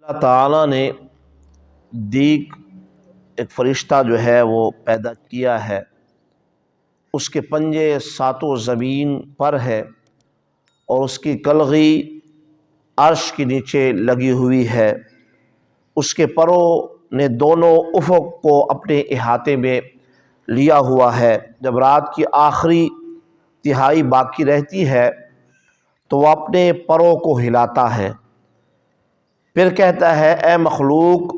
اللہ تعالیٰ نے دیگ ایک فرشتہ جو ہے وہ پیدا کیا ہے، اس کے پنجے ساتوں زمین پر ہے اور اس کی کلغی عرش کے نیچے لگی ہوئی ہے۔ اس کے پروں نے دونوں افق کو اپنے احاطے میں لیا ہوا ہے۔ جب رات کی آخری تہائی باقی رہتی ہے تو وہ اپنے پروں کو ہلاتا ہے، پھر کہتا ہے اے مخلوق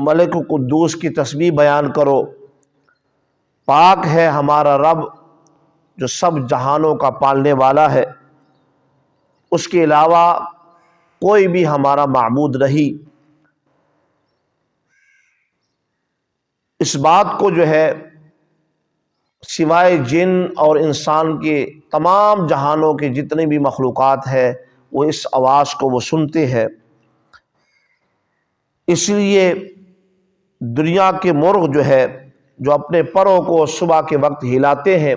ملک قدوس کی تسبیح بیان کرو، پاک ہے ہمارا رب جو سب جہانوں کا پالنے والا ہے، اس کے علاوہ کوئی بھی ہمارا معبود نہیں۔ اس بات کو جو ہے سوائے جن اور انسان کے تمام جہانوں کے جتنے بھی مخلوقات ہیں وہ اس آواز کو وہ سنتے ہیں۔ اس لیے دنیا کے مرغ جو ہے جو اپنے پروں کو صبح کے وقت ہلاتے ہیں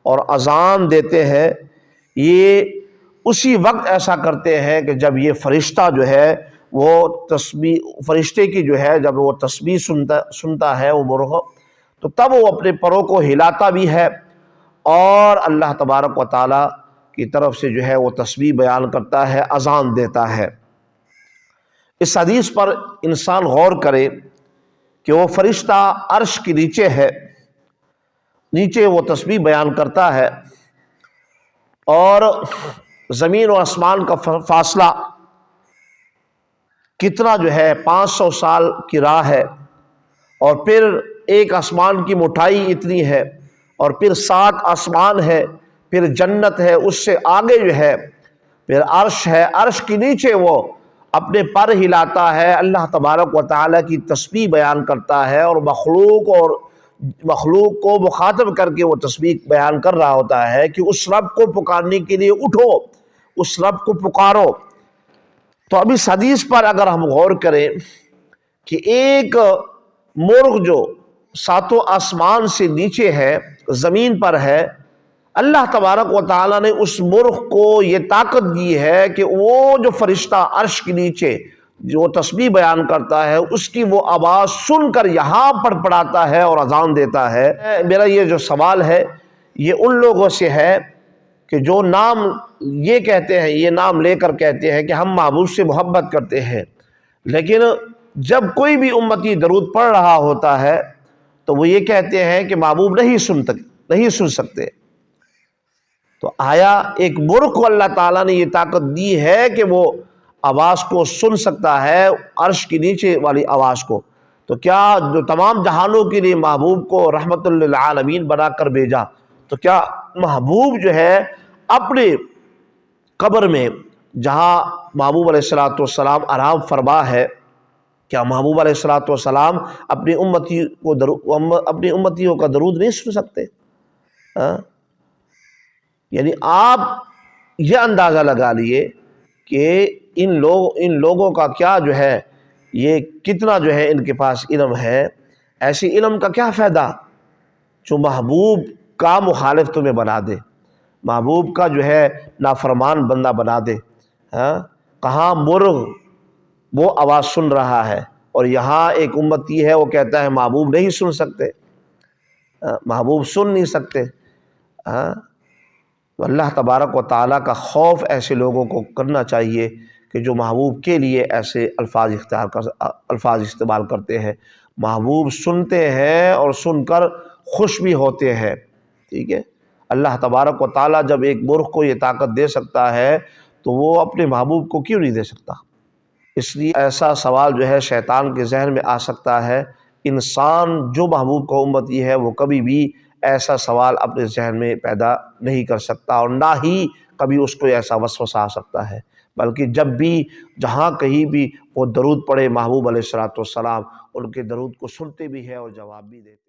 اور اذان دیتے ہیں، یہ اسی وقت ایسا کرتے ہیں کہ جب یہ فرشتہ جو ہے وہ تسبیح، فرشتے کی جو ہے جب وہ تسبیح سنتا ہے وہ مرغ، تو تب وہ اپنے پروں کو ہلاتا بھی ہے اور اللہ تبارک و تعالیٰ کی طرف سے جو ہے وہ تسبیح بیان کرتا ہے، اذان دیتا ہے۔ اس حدیث پر انسان غور کرے کہ وہ فرشتہ عرش کے نیچے ہے، نیچے وہ تسبیح بیان کرتا ہے، اور زمین و آسمان کا فاصلہ کتنا جو ہے 500 سال کی راہ ہے، اور پھر ایک آسمان کی موٹائی اتنی ہے، اور پھر 7 آسمان ہے، پھر جنت ہے، اس سے آگے جو ہے پھر عرش ہے، عرش کے نیچے وہ اپنے پر ہلاتا ہے، اللہ تبارک و تعالیٰ کی تسبیح بیان کرتا ہے، اور مخلوق کو مخاطب کر کے وہ تسبیح بیان کر رہا ہوتا ہے کہ اس رب کو پکارنے کے لیے اٹھو، اس رب کو پکارو۔ تو اب اس حدیث پر اگر ہم غور کریں کہ ایک مرغ جو 7 آسمان سے نیچے ہے، زمین پر ہے، اللہ تبارک و تعالیٰ نے اس مرغ کو یہ طاقت دی ہے کہ وہ جو فرشتہ عرش کے نیچے جو تسبیح بیان کرتا ہے اس کی وہ آواز سن کر یہاں پڑھاتا ہے اور اذان دیتا ہے۔ میرا یہ جو سوال ہے یہ ان لوگوں سے ہے کہ جو نام یہ کہتے ہیں، یہ نام لے کر کہتے ہیں کہ ہم محبوب سے محبت کرتے ہیں، لیکن جب کوئی بھی امتی درود پڑھ رہا ہوتا ہے تو وہ یہ کہتے ہیں کہ محبوب نہیں سن سکتے۔ تو آیا ایک مرغ کو اللہ تعالیٰ نے یہ طاقت دی ہے کہ وہ آواز کو سن سکتا ہے، عرش کے نیچے والی آواز کو؟ تو کیا جو تمام جہانوں کے لیے محبوب کو رحمت للعالمین بنا کر بھیجا، تو کیا محبوب جو ہے اپنے قبر میں جہاں محبوب علیہ السلام آرام فرما ہے، کیا محبوب علیہ السلام اپنی امتیوں کا درود نہیں سن سکتے؟ یعنی آپ یہ اندازہ لگا لیے کہ ان لوگوں کا کیا جو ہے یہ کتنا جو ہے ان کے پاس علم ہے۔ ایسی علم کا کیا فائدہ جو محبوب کا مخالف تمہیں بنا دے، محبوب کا جو ہے نافرمان بندہ بنا دے۔ کہاں مرغ وہ آواز سن رہا ہے اور یہاں ایک امتی ہے وہ کہتا ہے محبوب نہیں سن سکتے، محبوب سن نہیں سکتے۔ تو اللہ تبارک و تعالیٰ کا خوف ایسے لوگوں کو کرنا چاہیے کہ جو محبوب کے لیے ایسے الفاظ استعمال کرتے ہیں۔ محبوب سنتے ہیں اور سن کر خوش بھی ہوتے ہیں، ٹھیک ہے۔ اللہ تبارک و تعالیٰ جب ایک مرغ کو یہ طاقت دے سکتا ہے تو وہ اپنے محبوب کو کیوں نہیں دے سکتا؟ اس لیے ایسا سوال جو ہے شیطان کے ذہن میں آ سکتا ہے۔ انسان جو محبوب کا امتی ہے وہ کبھی بھی ایسا سوال اپنے ذہن میں پیدا نہیں کر سکتا، اور نہ ہی کبھی اس کو ایسا وسوسہ آ سکتا ہے، بلکہ جب بھی جہاں کہیں بھی وہ درود پڑھے محبوب علیہ السلام ان کے درود کو سنتے بھی ہے اور جواب بھی دیتے۔